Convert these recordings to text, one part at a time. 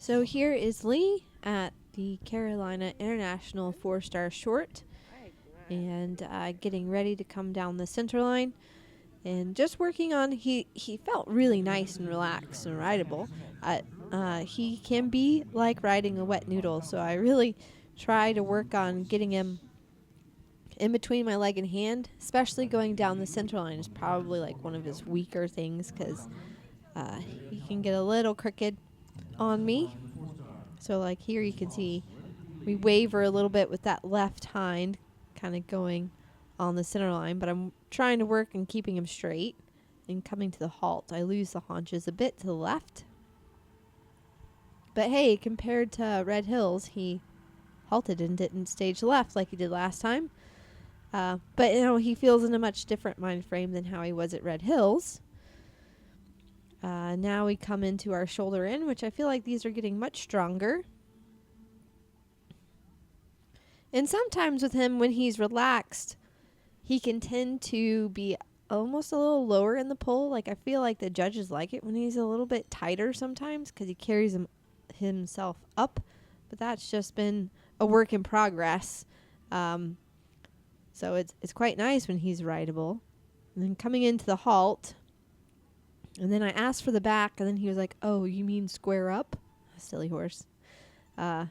So here is Lee at the Carolina International 4-Star Short and getting ready to come down the center line and just working on, he felt really nice and relaxed and rideable. He can be like riding a wet noodle, so I really try to work on getting him in between my leg and hand, especially going down the center line is probably like one of his weaker things because he can get a little crooked on me. So like here you can see we waver a little bit with that left hind kind of going on the center line, but I'm trying to work and keeping him straight. And coming to the halt, I lose the haunches a bit to the left. But hey, compared to Red Hills, he halted and didn't stage left like he did last time. But, you know, he feels in a much different mind frame than how he was at Red Hills. Now we come into our shoulder in, which I feel like these are getting much stronger. And sometimes with him, when he's relaxed, he can tend to be almost a little lower in the pull. Like, I feel like the judges like it when he's a little bit tighter sometimes because he carries himself up. But that's just been a work in progress. So it's quite nice when he's rideable. And then coming into the halt, and then I asked for the back, and then he was like, "Oh, you mean square up?" Silly horse. So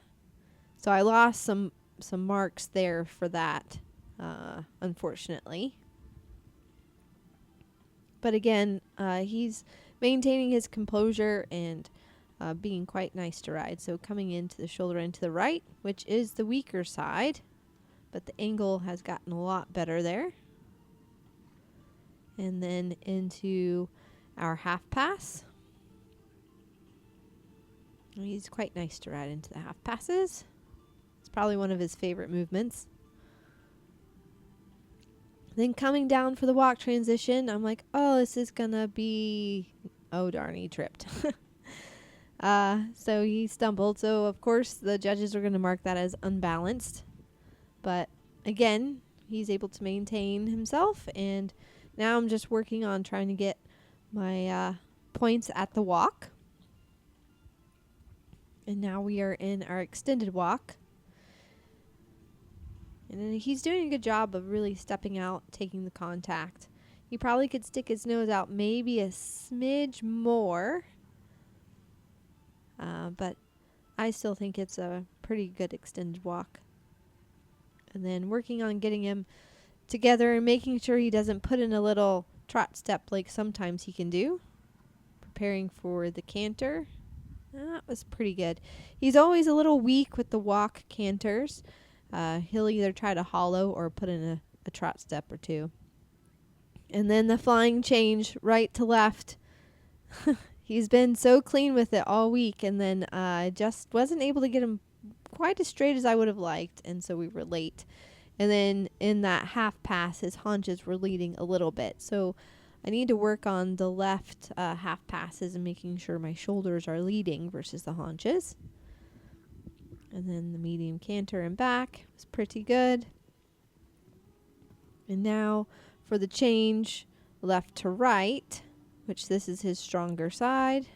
I lost some marks there for that, unfortunately. But again, he's maintaining his composure and being quite nice to ride. So coming into the shoulder end to the right, which is the weaker side, but the angle has gotten a lot better there. And then into our half pass. He's quite nice to ride into the half passes. It's probably one of his favorite movements. Then coming down for the walk transition, I'm like, oh, this is gonna be, oh darn, he tripped. So he stumbled. So of course the judges are gonna mark that as unbalanced. But again, he's able to maintain himself, and now I'm just working on trying to get my points at the walk. And now we are in our extended walk. And he's doing a good job of really stepping out, taking the contact. He probably could stick his nose out maybe a smidge more. But I still think it's a pretty good extended walk. And then working on getting him together and making sure he doesn't put in a little trot step like sometimes he can do. Preparing for the canter. That was pretty good. He's always a little weak with the walk canters. He'll either try to hollow or put in a trot step or two. And then the flying change right to left. He's been so clean with it all week, and then I just wasn't able to get him quite as straight as I would have liked, and so we were late. And then in that half pass, his haunches were leading a little bit. So I need to work on the left half passes and making sure my shoulders are leading versus the haunches. And then the medium canter and back was pretty good. And now for the change left to right, which this is his stronger side.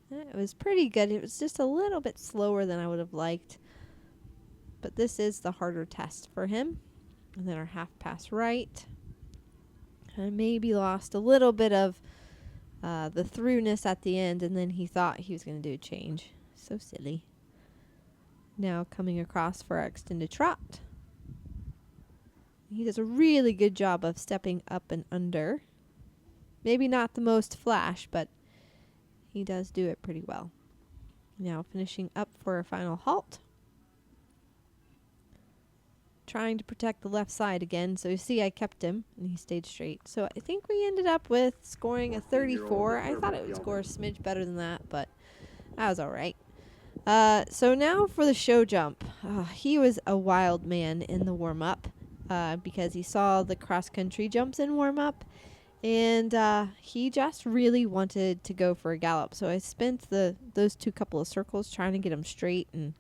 It was pretty good. It was just a little bit slower than I would have liked. But this is the harder test for him. And then our half pass right. I maybe lost a little bit of the throughness at the end, and then he thought he was going to do a change. So silly. Now coming across for our extended trot. He does a really good job of stepping up and under. Maybe not the most flash, but he does do it pretty well. Now finishing up for a final halt. Trying to protect the left side again. So you see I kept him and he stayed straight. So I think we ended up with scoring a 34. I thought it would score a smidge better than that, but that was all right. So now for the show jump. He was a wild man in the warm-up because he saw the cross-country jumps in warm-up, and he just really wanted to go for a gallop. So I spent those two couple of circles trying to get him straight and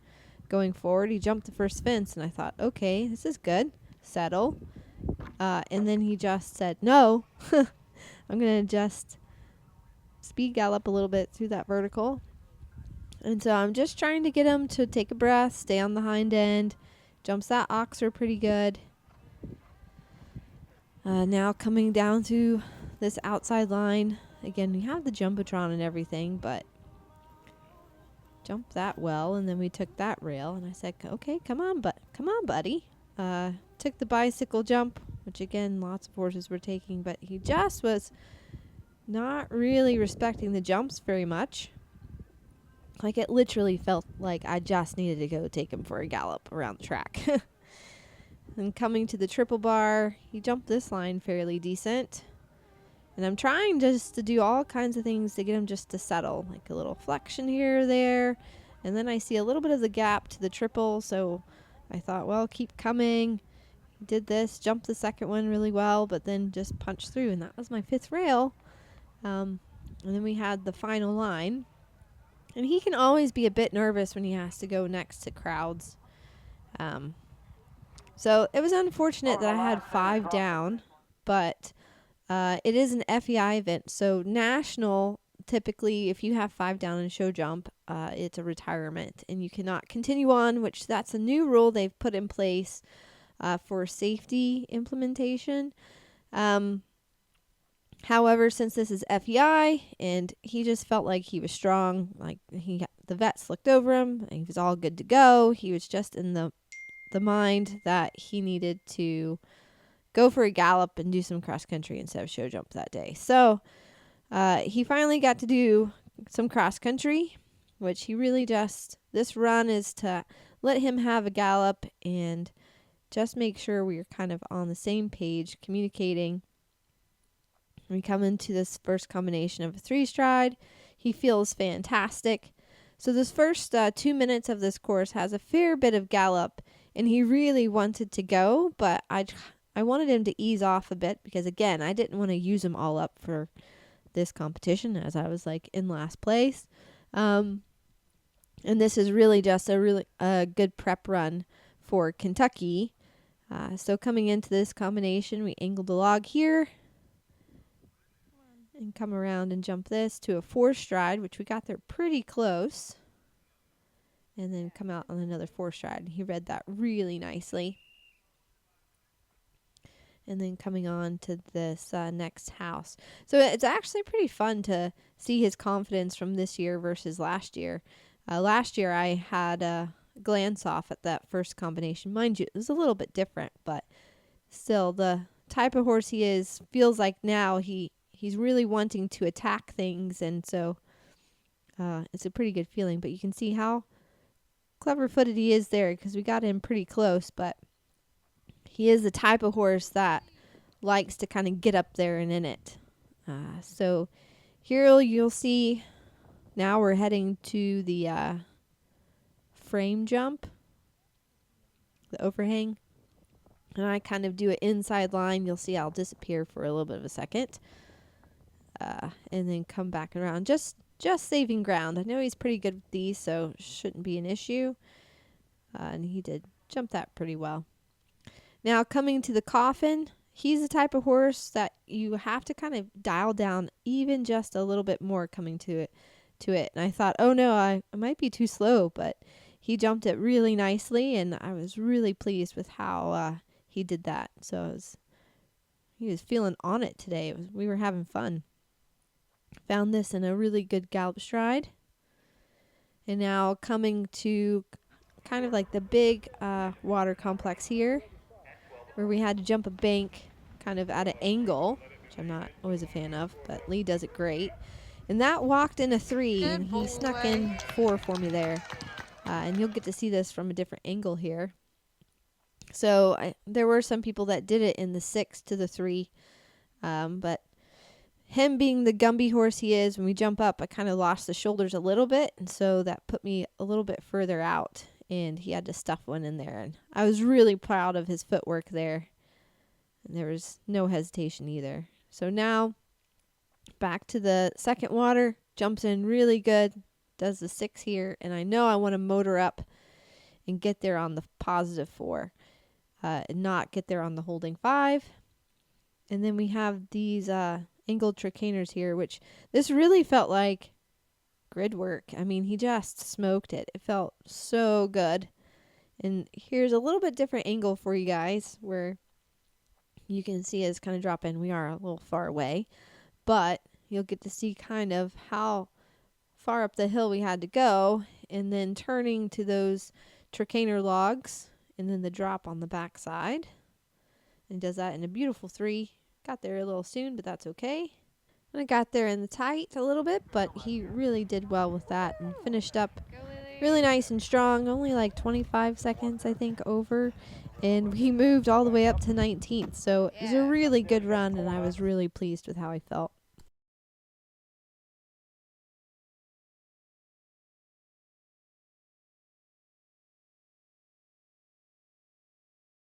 going forward. He jumped the first fence, and I thought, okay, this is good. Settle. And then he just said, no, I'm going to just speed gallop a little bit through that vertical. And so I'm just trying to get him to take a breath, stay on the hind end. Jumps that oxer pretty good. Now coming down to this outside line. Again, we have the Jumbotron and everything, but jumped that well. And then we took that rail, and I said, okay, come on, buddy. Took the bicycle jump, which again, lots of horses were taking, but he just was not really respecting the jumps very much. Like, it literally felt like I just needed to go take him for a gallop around the track. And coming to the triple bar, he jumped this line fairly decent. And I'm trying just to do all kinds of things to get him just to settle, like a little flexion here or there. And then I see a little bit of the gap to the triple, so I thought, well, keep coming. He did this, jumped the second one really well, but then just punched through, and that was my 5th rail. And then we had the final line. And he can always be a bit nervous when he has to go next to crowds. So it was unfortunate that I had 5 down, but it is an FEI event. So national, typically, if you have 5 down in show jump, it's a retirement, and you cannot continue on, which that's a new rule they've put in place for safety implementation. However, since this is FEI and he just felt like he was strong, like the vets looked over him and he was all good to go. He was just in the mind that he needed to go for a gallop and do some cross country instead of show jump that day. So he finally got to do some cross country, which he really this run is to let him have a gallop and just make sure we're kind of on the same page, communicating. We come into this first combination of a 3-stride. He feels fantastic. So this first 2 minutes of this course has a fair bit of gallop, and he really wanted to go, but I wanted him to ease off a bit because, again, I didn't want to use him all up for this competition as I was like in last place. And this is really just a good prep run for Kentucky. So coming into this combination, we angled the log here and come around and jump this to a 4-stride, which we got there pretty close. And then come out on another 4-stride. He read that really nicely. And then coming on to this next house. So it's actually pretty fun to see his confidence from this year versus last year. Last year I had a glance off at that first combination. Mind you, it was a little bit different, but still the type of horse he is feels like now he's really wanting to attack things, and so it's a pretty good feeling. But you can see how clever-footed he is there because we got him pretty close, but he is the type of horse that likes to kind of get up there and in it. So here you'll see now we're heading to the frame jump, the overhang. And I kind of do an inside line. You'll see I'll disappear for a little bit of a second. And then come back around. Just saving ground. I know he's pretty good with these, so shouldn't be an issue. And he did jump that pretty well. Now coming to the coffin, he's the type of horse that you have to kind of dial down even just a little bit more coming to it. And I thought, oh no, I might be too slow, but he jumped it really nicely, and I was really pleased with how he did that. So he was feeling on it today. We were having fun. Found this in a really good gallop stride. And now coming to kind of like the big water complex here, where we had to jump a bank kind of at an angle, which I'm not always a fan of, but Lee does it great. And that walked in a 3, and he snuck in 4 for me there. And you'll get to see this from a different angle here. So there were some people that did it in the 6 to the 3, but him being the Gumby horse he is, when we jump up, I kind of lost the shoulders a little bit, and so that put me a little bit further out, and he had to stuff one in there. And I was really proud of his footwork there, and there was no hesitation either. So now back to the second water, jumps in really good, does the 6 here, and I know I want to motor up and get there on the positive 4, and not get there on the holding 5. And then we have these angled tricaners here, which this really felt like grid work. I mean, he just smoked it. It felt so good. And here's a little bit different angle for you guys where you can see it's kind of dropping. We are a little far away, but you'll get to see kind of how far up the hill we had to go, and then turning to those tricaner logs, and then the drop on the back side. And does that in a beautiful 3. Got there a little soon, but that's okay. And I got there in the tight a little bit, but he really did well with that and finished up really nice and strong. Only like 25 seconds, I think, over. And we moved all the way up to 19th. So it was a really good run, and I was really pleased with how I felt.